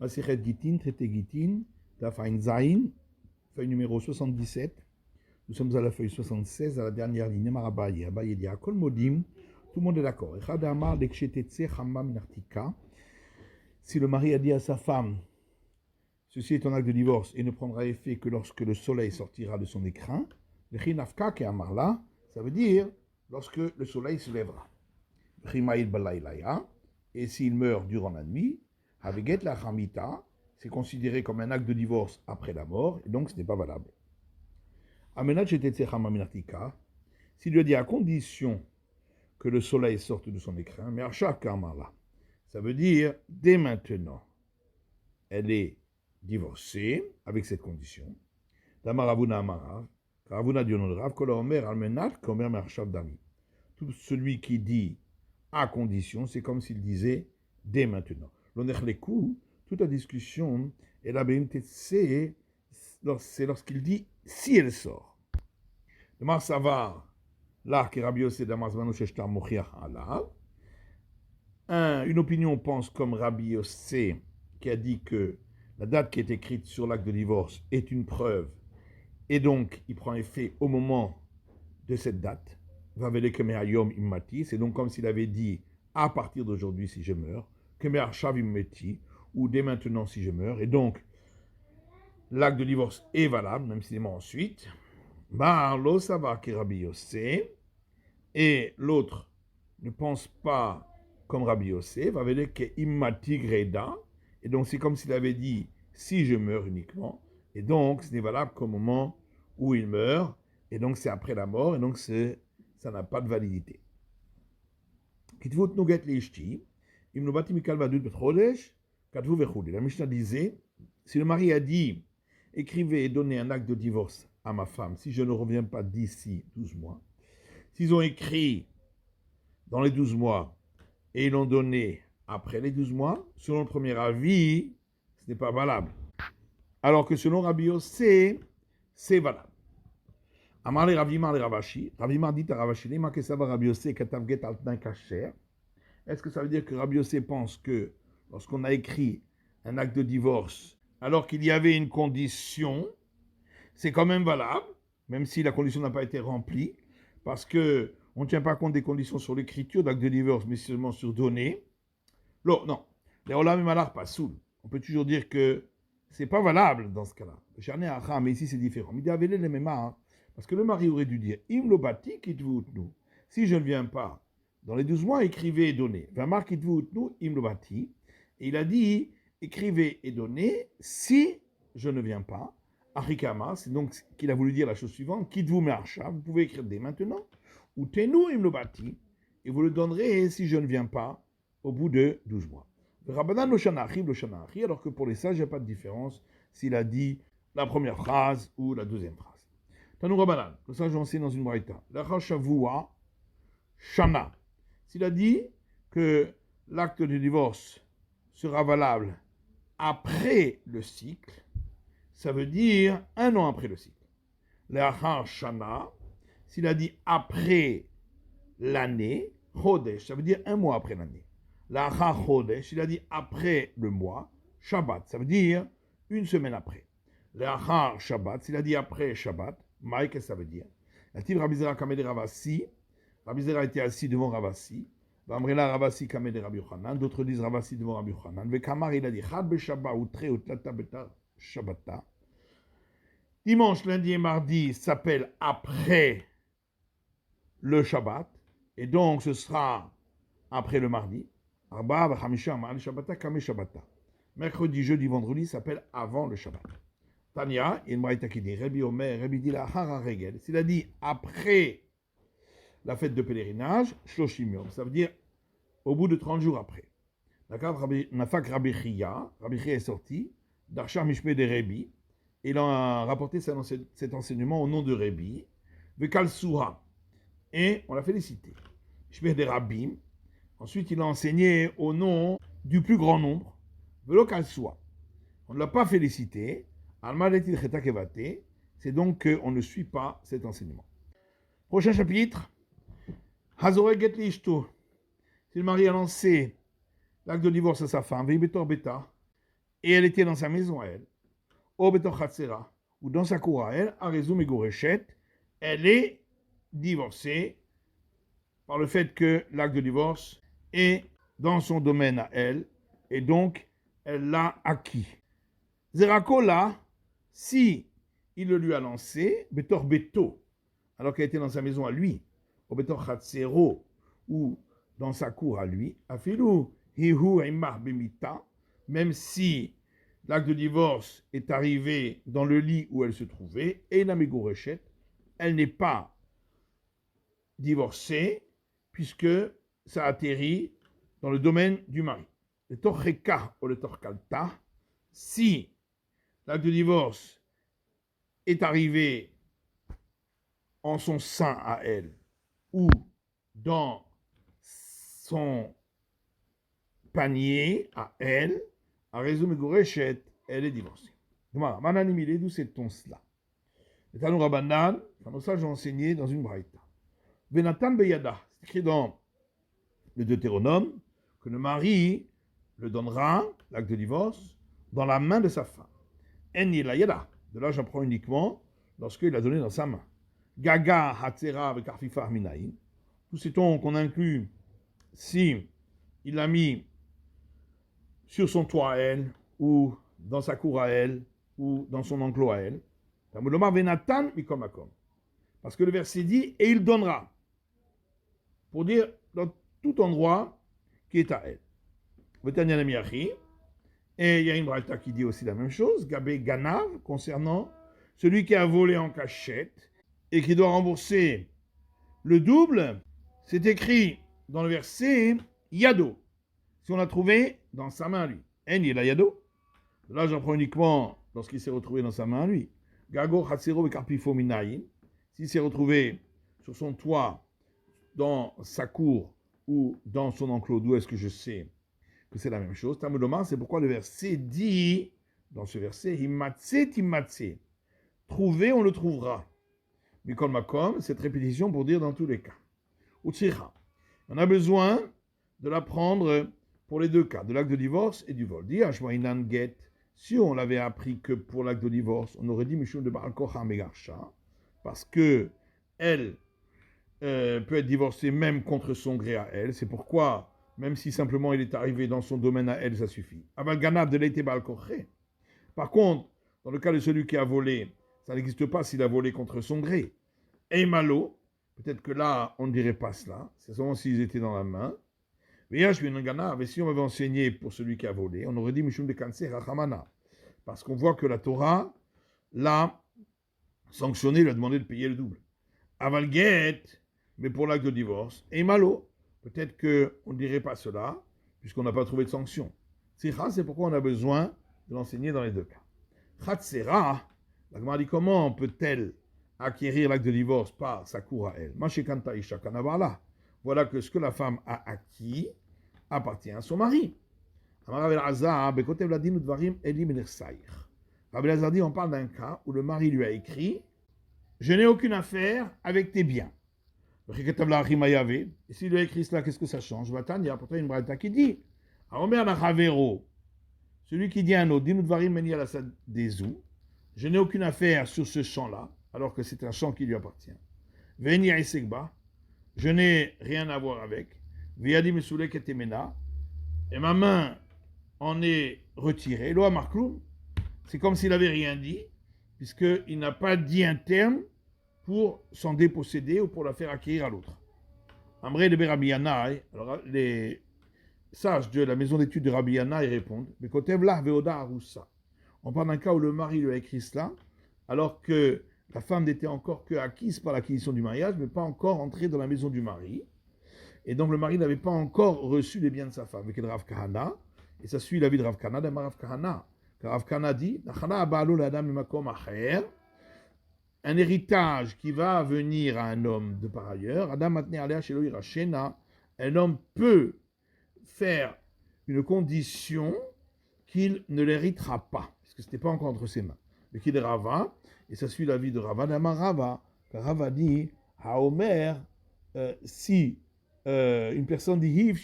Masichet Gitin, traité Gitin, Daf Ein Zayin, feuille numéro 77. Nous sommes à la feuille 76, à la dernière ligne. Marabaye, Abaye dit Akol Modim, tout le monde est d'accord. Echad Amar Lekshtetze Chamma Minartika. Si le mari a dit à sa femme, ceci est un acte de divorce et ne prendra effet que lorsque le soleil sortira de son écrin, le Chinafka Ke Amarla, ça veut dire lorsque le soleil se lèvera. Chimaïd Balaylaya, et s'il meurt durant la nuit, Haveget la Chamita, c'est considéré comme un acte de divorce après la mort, et donc ce n'est pas valable. Amenat Shetetze Chamma Minartika, s'il lui a dit à condition que le soleil sorte de son écrin, mais Archa Ke Amarla, ça veut dire dès maintenant, elle est divorcée avec cette condition. Damaravuna Amarav, Ravuna Dionodrav, Kolomer Almenat, Komer Mershav Dami. Tout celui qui dit à condition, c'est comme s'il disait dès maintenant. L'onechleku, toute la discussion, et la c'est lorsqu'il dit si elle sort. Le Marsavar, là, qui Rabbi Yossé Damasmanu Sheshtar Mochiach Alav. Une opinion pense comme Rabbi Yossé, qui a dit que la date qui est écrite sur l'acte de divorce est une preuve, et donc il prend effet au moment de cette date. C'est donc comme s'il avait dit à partir d'aujourd'hui si je meurs, ou dès maintenant si je meurs, et donc l'acte de divorce est valable, même s'il est mort ensuite. Et l'autre ne pense pas comme Rabbi Yossé, et donc c'est comme s'il avait dit si je meurs uniquement, et donc ce n'est valable qu'au moment où il meurt, et donc c'est après la mort, et donc ça n'a pas de validité. La Mishnah disait, si le mari a dit, écrivez et donnez un acte de divorce à ma femme, si je ne reviens pas d'ici 12 mois, s'ils ont écrit dans les 12 mois, et ils l'ont donné après les 12 mois, selon le premier avis, ce n'est pas valable. Alors que selon Rabbi Yossé, c'est valable. Amar le Ravimar le Ravashi, Ravimar dit à Ravashi, Rabbi Yossé katavget altnan kasher. Est-ce que ça veut dire que Rabbi Yossé pense que lorsqu'on a écrit un acte de divorce, alors qu'il y avait une condition, c'est quand même valable, même si la condition n'a pas été remplie, parce que on ne tient pas compte des conditions sur l'écriture d'acte de divorce, mais seulement sur donner. Non. Les olam et malach pas soul. On peut toujours dire que c'est pas valable dans ce cas-là. Mais ici c'est différent. Parce que le mari aurait dû dire im lo bati kitvuutnu. Si je ne viens pas dans les 12 mois, écrivez et donnez. Vamar kitvuutnu im lo bati. Et il a dit écrivez et donnez si je ne viens pas. Arikama, c'est donc qu'il a voulu dire la chose suivante kitvu me'arshav. Vous pouvez écrire dès maintenant. Ou tenu im lo bati. Et vous le donnerez si je ne viens pas au bout de 12 mois. Rabbanan lo shana achi, alors que pour les sages, il n'y a pas de différence s'il a dit la première phrase ou la deuxième phrase. Tanou Rabbanan, le sage enseigne dans une braïta. L'achar shavua shana. S'il a dit que l'acte de divorce sera valable après le cycle, ça veut dire 1 an après le cycle. L'achar shana, s'il a dit après l'année, chodesh, ça veut dire 1 mois après l'année. L'achar chodesh, il a dit après le mois, Shabbat, ça veut dire 1 semaine après. L'achar Shabbat, s'il a dit après Shabbat, Maï, qu'est-ce que ça veut dire? La-t-il Rabbi Zera Kameh de Ravasi? Rabbi Zera était assis devant Ravasi. Vamrela Ravasi Kameh de Rabbi Yochanan. D'autres disent Ravasi devant Rabbi Yochanan. Vekamar, il a dit Chad be Shabbat ou Tre ou Tlata beta Shabbata. Dimanche, lundi et mardi s'appelle après le Shabbat. Et donc ce sera après le mardi. Arba v'chamisha ma'al Shabbata Kameh Shabbata. Mercredi, jeudi, vendredi s'appelle avant le Shabbat. Tania, il m'a été dit, Rabbi Omer, Rabbi dit la Hara Regel. S'il a dit après la fête de pèlerinage, Shloshim Yom, ça veut dire au bout de 30 jours après. D'accord, Nafak Rabbi Chia est sorti, d'Archar Mishme de Rabbi, et il a rapporté cet enseignement au nom de Rabbi, Vekal Soura, et on l'a félicité. Mishme de Rabbim, ensuite il a enseigné au nom du plus grand nombre, Velo Kal Soura. On ne l'a pas félicité. C'est donc qu'on ne suit pas cet enseignement. Prochain chapitre. Hazore get lishto. Si le mari a lancé l'acte de divorce à sa femme, beta, et elle était dans sa maison à elle, ou betoch hatzera, ou dans sa cour à elle, Arezou Megoreshet, elle est divorcée par le fait que l'acte de divorce est dans son domaine à elle, et donc elle l'a acquis. Zerakola, si il le lui a lancé, Betor Beto, alors qu'elle était dans sa maison à lui, ou Betor Hatzero, ou dans sa cour à lui, Afilou, Hihu Imar Bemita, même si l'acte de divorce est arrivé dans le lit où elle se trouvait, et Namegoreshet, elle n'est pas divorcée, puisque ça atterrit dans le domaine du mari. Le Torreka ou le Torkalta, si l'acte de divorce est arrivé en son sein à elle, ou dans son panier à elle, à raison de Gorechet, elle est divorcée. Mananimile, d'où c'est ton cela? Les Tanou Rabbanan, quand nos sages ont enseigné dans une braïta. Venatan Beyada, c'est écrit dans le Deutéronome, que le mari le donnera, l'acte de divorce, dans la main de sa femme. En Yada, de là j'en prends uniquement lorsqu'il l'a donné dans sa main. Gaga, Hatzera, avec Arfifa, Minaïn. Tous ces tons qu'on inclut si il l'a mis sur son toit à elle, ou dans sa cour à elle, ou dans son enclos à elle. Parce que le verset dit, et il donnera. Pour dire, dans tout endroit qui est à elle. Et il y a une braïta qui dit aussi la même chose, Gabé Ganav, concernant celui qui a volé en cachette et qui doit rembourser le double. C'est écrit dans le verset Yado, si on l'a trouvé dans sa main à lui. En il a Yado. Là, j'en prends uniquement lorsqu'il s'est retrouvé dans sa main à lui. Gago Hatsero et Karpifo Minayin, s'il s'est retrouvé sur son toit, dans sa cour ou dans son enclos, d'où est-ce que je sais que c'est la même chose? Tamudoma, c'est pourquoi le verset dit, dans ce verset, Himatse Timatse, trouver, on le trouvera. Mikol Makom, cette répétition pour dire dans tous les cas. Utsira, on a besoin de l'apprendre pour les deux cas, de l'acte de divorce et du vol. Dit Ashwainan Get, si on l'avait appris que pour l'acte de divorce, on aurait dit Mishum de Baal Kocha Megarsha, parce que elle peut être divorcée même contre son gré à elle. C'est pourquoi, même si simplement il est arrivé dans son domaine à elle, ça suffit. Aval Ganab de l'été Baal Koché. Par contre, dans le cas de celui qui a volé, ça n'existe pas s'il a volé contre son gré. Et malo, peut-être que là, on ne dirait pas cela. C'est seulement s'ils étaient dans la main. Mais si on m'avait enseigné pour celui qui a volé, on aurait dit Mishum de Kanse Rachamana. Parce qu'on voit que la Torah l'a sanctionné, lui a demandé de payer le double. Avalguet, mais pour l'acte de divorce, et malo, peut-être qu'on ne dirait pas cela, puisqu'on n'a pas trouvé de sanction. Sikha, c'est pourquoi on a besoin de l'enseigner dans les deux cas. Khatsera, la Gemara dit comment peut-elle acquérir l'acte de divorce par sa cour à elle? Mashekanta Isha Kanavala. Voilà que ce que la femme a acquis appartient à son mari. Amar Azar, Bekotev Ladin Udvarim Eli Menirsaïr. Rabbi Lazar dit, on parle d'un cas où le mari lui a écrit, je n'ai aucune affaire avec tes biens. Et s'il lui a écrit cela, qu'est-ce que ça change? Il y a pourtant une braïta qui dit, celui qui dit à un autre, je n'ai aucune affaire sur ce champ-là, alors que c'est un champ qui lui appartient. Je n'ai rien à voir avec. Et ma main en est retirée. C'est comme s'il n'avait rien dit, puisqu'il n'a pas dit un terme pour s'en déposséder ou pour la faire acquérir à l'autre. Amré de Rabbi Yanaï, alors les sages de la maison d'études de Rabbi Yanaï répondent, mais on parle d'un cas où le mari lui a écrit cela, alors que la femme n'était encore que acquise par l'acquisition du mariage, mais pas encore entrée dans la maison du mari. Et donc le mari n'avait pas encore reçu les biens de sa femme, avec le Rav Kahana, et ça suit l'avis de Rav Kahana, Rav Kahana. Rav Kahana dit, un héritage qui va venir à un homme de par ailleurs, un homme peut faire une condition qu'il ne l'héritera pas, parce que ce n'était pas encore entre ses mains. Mais qu'il est Rava, et ça suit l'avis de Rava, car Rava dit, Haomer, si une personne dit,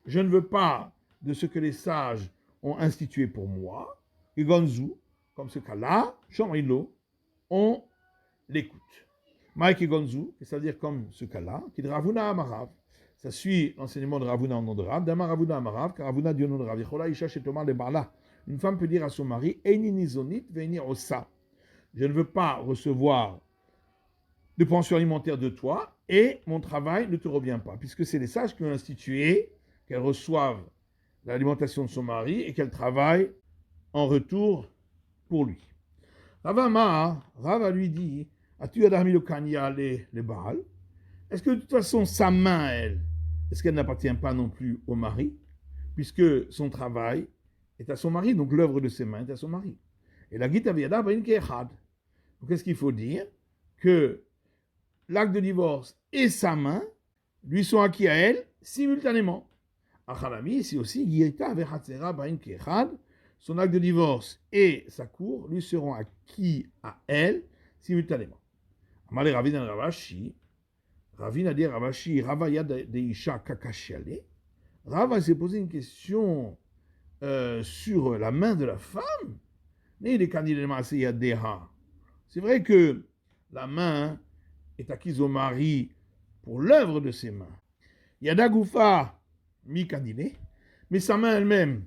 je ne veux pas de ce que les sages ont institué pour moi, et Gonzu, comme ce cas-là, Shomrilo, on l'écoute. Mike et Gonzu, c'est-à-dire comme ce cas-là, qui est Ravuna Amarav. Ça suit l'enseignement de Ravuna en nom de Rav, d'Amar Ravuna Amarav, car Ravuna dit au nom de Rav, Yechola Isha Shetomar de Bala. Une femme peut dire à son mari, Eini Nizonit Veini Osa. Je ne veux pas recevoir de pension alimentaire de toi et mon travail ne te revient pas, puisque c'est les sages qui ont institué qu'elles reçoivent l'alimentation de son mari et qu'elles travaillent en retour pour lui. Rava lui dit, as-tu adami le kanya les Baal? Est-ce que de toute façon sa main, elle, est-ce qu'elle n'appartient pas non plus au mari, puisque son travail est à son mari, donc l'œuvre de ses mains est à son mari. Et la Gita Viada Bain Kehad. Donc qu'est-ce qu'il faut dire? Que l'acte de divorce et sa main lui sont acquis à elle simultanément. Acharami, ici aussi, Gita Vechatzera Bain Kehad. Son acte de divorce et sa cour lui seront acquis à elle simultanément. Amale Ravina Ravashi, Ravina dit Ravashi, Ravaya Deisha Kakashiale. Rava s'est posé une question sur la main de la femme. C'est vrai que la main est acquise au mari pour l'œuvre de ses mains. Yada Goufa mi kandine, mais sa main elle-même,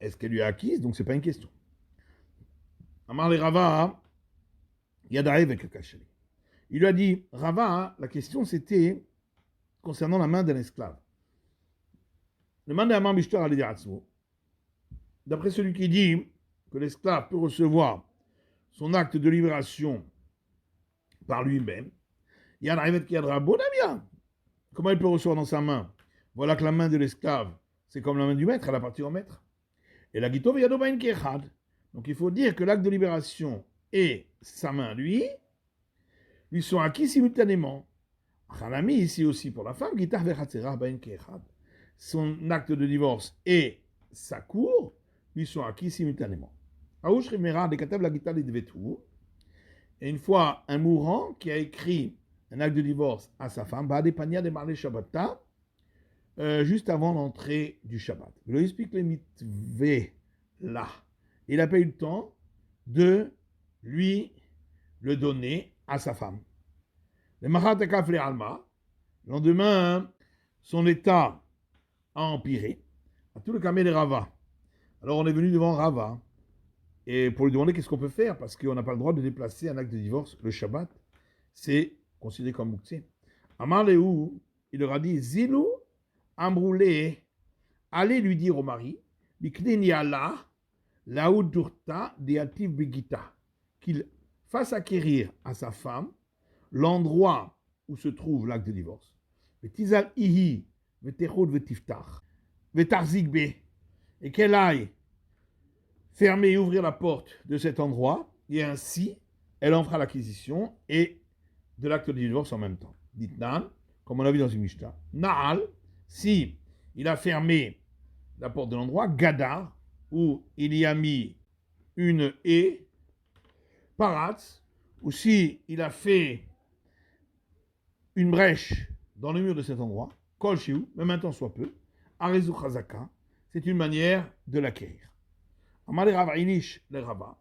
est-ce qu'elle lui est acquise? Donc c'est pas une question. Amar le Rava, Yada avec Kakashali. Il lui a dit, Rava, la question c'était concernant la main d'un esclave. Le main d'un Mishtar al-Diatzmo, d'après celui qui dit que l'esclave peut recevoir son acte de libération par lui-même, il y a un arrivé qui a bon bien. Comment il peut recevoir dans sa main? Voilà que la main de l'esclave, c'est comme la main du maître, elle appartient au maître. Et la Gitov Yadobain Kechad. Donc il faut dire que l'acte de libération et sa main, lui sont acquis simultanément. Chanami, ici aussi pour la femme, Gitah Vechatzera Bain Kechad. Son acte de divorce et sa cour lui sont acquis simultanément. Et une fois, un mourant qui a écrit un acte de divorce à sa femme, juste avant l'entrée du Shabbat. Il explique les mitzvahs là. Il n'a pas eu le temps de lui le donner à sa femme. Le lendemain, son état a empiré. À tout le camé de Rava. Alors on est venu devant Rava et pour lui demander qu'est-ce qu'on peut faire parce qu'on n'a pas le droit de déplacer un acte de divorce le Shabbat. C'est considéré comme mouktsé. Amar Léou, il leur a dit Zilou Ambroulé, allez lui dire au mari, qu'il fasse acquérir à sa femme l'endroit où se trouve l'acte de divorce. Et qu'elle aille fermer et ouvrir la porte de cet endroit, et ainsi, elle en fera l'acquisition et de l'acte de divorce en même temps. Ditnan, comme on l'a vu dans une Mishnah. Naal, si il a fermé la porte de l'endroit, Gadar, où il y a mis une haie, Paratz, ou si il a fait une brèche dans le mur de cet endroit, Kol Shiu, même un temps soit peu, Arezu Chazaka, c'est une manière de l'acquérir. Amar le Rava Inish, le Rava.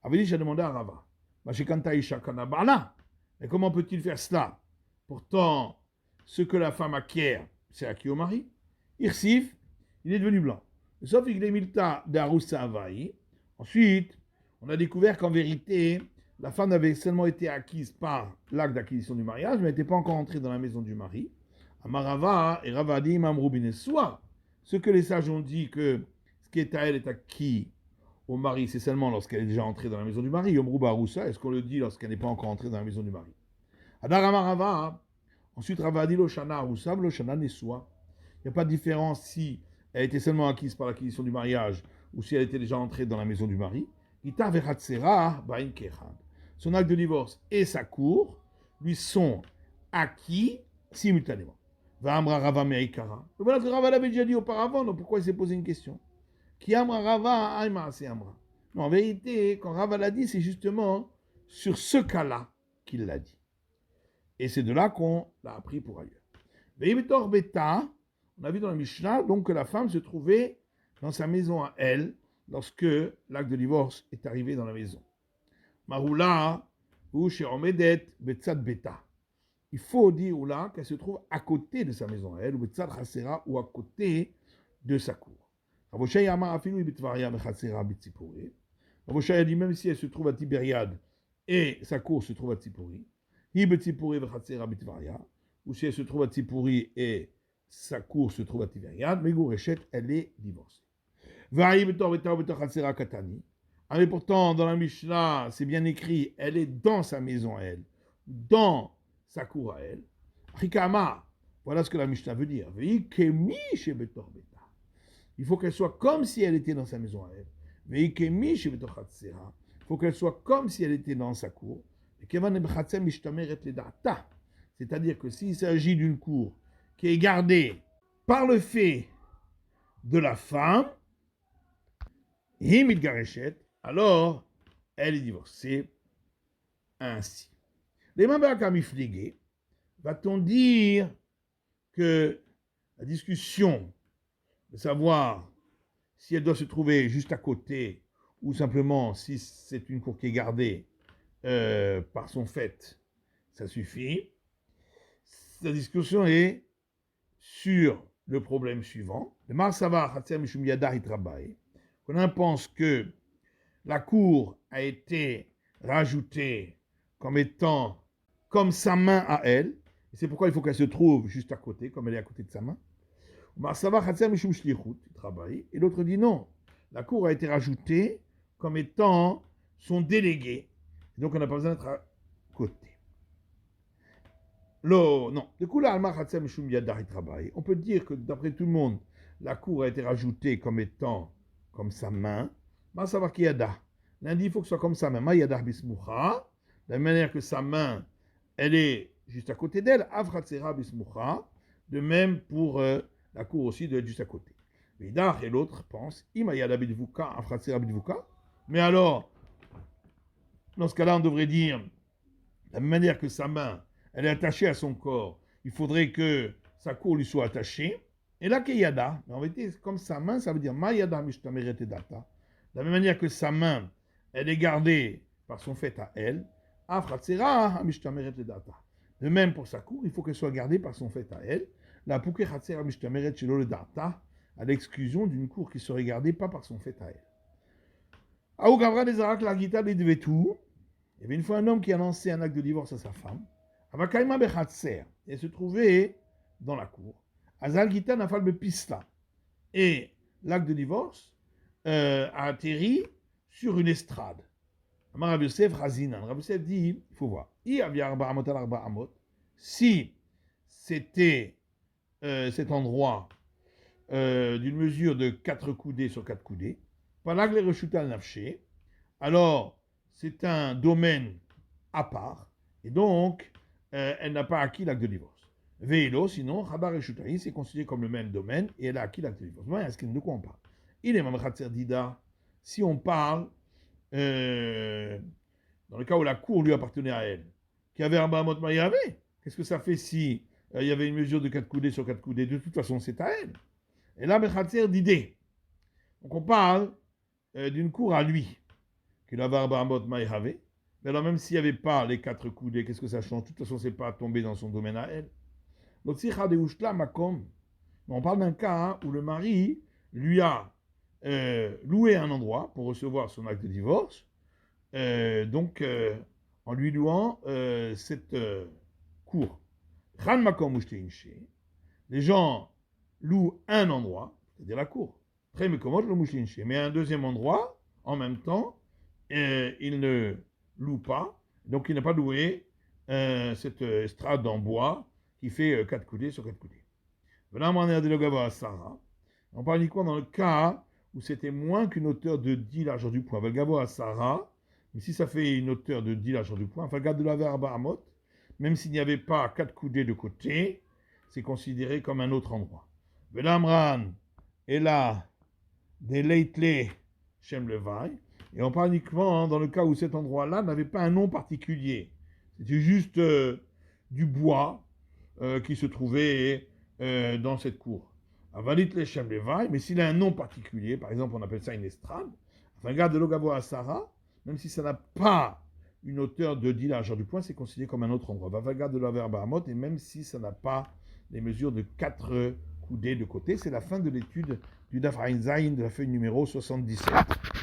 Avinish a demandé à Rava, Mashikanta Isha Kanabala, et comment peut-il faire cela? Pourtant, ce que la femme acquiert, c'est acquis au mari. Irsif, il est devenu blanc. Sauf qu'il est milta d'Aroussa Avaï. Ensuite, on a découvert qu'en vérité, la femme n'avait seulement été acquise par l'acte d'acquisition du mariage, mais n'était pas encore entrée dans la maison du mari. Amarava et Ravadi Mamroubine soit ce que les sages ont dit que ce qui est à elle est acquis au mari, c'est seulement lorsqu'elle est déjà entrée dans la maison du mari. Yomrouba Aroussa, est-ce qu'on le dit lorsqu'elle n'est pas encore entrée dans la maison du mari? Adar Amarava, ensuite Ravadi Loshana Aroussa, Loshana Nessoua. Il n'y a pas de différence si elle était seulement acquise par l'acquisition du mariage ou si elle était déjà entrée dans la maison du mari. Son acte de divorce et sa cour lui sont acquis simultanément. Voilà que Rava l'avait déjà dit auparavant, donc pourquoi il s'est posé une question? Qui amra Rava, aima c'est amra. Non, en vérité, quand Rava l'a dit, c'est justement sur ce cas-là qu'il l'a dit. Et c'est de là qu'on l'a appris pour ailleurs. On a vu dans la Mishnah donc que la femme se trouvait dans sa maison à elle, lorsque l'acte de divorce est arrivé dans la maison. Maroula, ou chez Omedet, Betzad Beta. Il faut dire Oula qu'elle se trouve à côté de sa maison à elle, ou Betzad Chasera, ou à côté de sa cour. Raboshai Amar Afilu Bitvaria Bechasera Bitzipori. Raboshai a dit même si elle se trouve à Tibériade et sa cour se trouve à Tzipori, Hi Betzipori Bechasera Bitvaria, ou si elle se trouve à Tzipori et sa cour se trouve à Tibériade, Megourechet, elle est divorcée. Vaï Betor Betor Betor Chasera Katani. Ah, mais pourtant, dans la Mishnah, c'est bien écrit, elle est dans sa maison à elle, dans sa cour à elle. Rikama, voilà ce que la Mishnah veut dire. Il faut qu'elle soit comme si elle était dans sa maison à elle. Il faut qu'elle soit comme si elle était dans sa cour. C'est-à-dire que s'il s'agit d'une cour qui est gardée par le fait de la femme, alors elle est divorcée ainsi. Les Mambaka-Mifligé, va-t-on dire que la discussion de savoir si elle doit se trouver juste à côté ou simplement si c'est une cour qui est gardée par son fait, ça suffit. La discussion est sur le problème suivant. Le Marsava Hatzem Mishum Yadar Itrabae. On pense que la cour a été rajoutée comme étant comme sa main à elle, et c'est pourquoi il faut qu'elle se trouve juste à côté, comme elle est à côté de sa main. Et l'autre dit non, la cour a été rajoutée comme étant son délégué, donc on n'a pas besoin d'être à côté. Non, on peut dire que d'après tout le monde, la cour a été rajoutée comme étant comme sa main. L'un dit il faut que ce soit comme sa main. De la manière que sa main, elle est juste à côté d'elle. De même pour la cour aussi de être juste à côté. Et l'autre pense mais alors, dans ce cas-là, on devrait dire de la manière que sa main, elle est attachée à son corps, il faudrait que sa cour lui soit attachée. Et là, Keyada, en vérité, comme sa main, ça veut dire Mayada Mishtameret Data. De la même manière que sa main, elle est gardée par son fait à elle, Afratsera Mishtameret Data. De même pour sa cour, il faut qu'elle soit gardée par son fait à elle. La Pouke Chatsera Mishtameret Shelo Data, à l'exclusion d'une cour qui serait gardée pas par son fait à elle. Aou Gavra des Arak la Gita des Dvetou. Il y avait une fois un homme qui a lancé un acte de divorce à sa femme. Avakaima Bechatser. Elle se trouvait dans la cour. Azal Gita Nafal Bepista. Et l'acte de divorce a atterri sur une estrade. Amar Rabbi Yosef Razinan. Rabbi Yosef dit, il faut voir. Si c'était cet endroit d'une mesure de 4 coudées sur 4 coudées, Palag le Reshutal Nafshe, alors c'est un domaine à part, et donc elle n'a pas acquis l'acte de divorce. Veilo, sinon, Chabar Reshutai, c'est considéré comme le même domaine, et elle a acquis l'acte de divorce. De quoi on parle? Il est Mamachatser Dida, si on parle dans le cas où la cour lui appartenait à elle, qui avait un Bahamot Mayavé, qu'est-ce que ça fait si il y avait une mesure de 4 coudées sur 4 coudées? De toute façon, c'est à elle. Et là, Bechatser d'idée. Donc on parle d'une cour à lui, qu'il avait un Bahamot Mayavé. Mais alors, même s'il n'y avait pas les 4 coudées, qu'est-ce que ça change? De toute façon, ce n'est pas tombé dans son domaine à elle. On parle d'un cas où le mari lui a loué un endroit pour recevoir son acte de divorce, en lui louant cette cour. Les gens louent un endroit, c'est-à-dire la cour. Mais un deuxième endroit, en même temps, il ne loue pas, donc il n'a pas loué cette estrade en bois qui fait 4 coudées sur 4 coudées. On parle uniquement dans le cas où c'était moins qu'une hauteur de 10 largeur du point. Mais si ça fait une hauteur de 10 largeur du point, même s'il n'y avait pas 4 coudées de côté, c'est considéré comme un autre endroit. Velamran est là des Leitle Shem Levaï. Et on parle uniquement dans le cas où cet endroit-là n'avait pas un nom particulier. C'était juste du bois qui se trouvait dans cette cour. Avalit Leshem Levaï, mais s'il a un nom particulier, par exemple, on appelle ça une estrade, regarde le Gavo à Sarah, même si ça n'a pas une hauteur de 10 largeur du point, c'est considéré comme un autre endroit. Vavaga de la verbe Bahamot, et même si ça n'a pas les mesures de 4 coudées de côté, c'est la fin de l'étude du Daf Ain Zayin de la feuille numéro 77.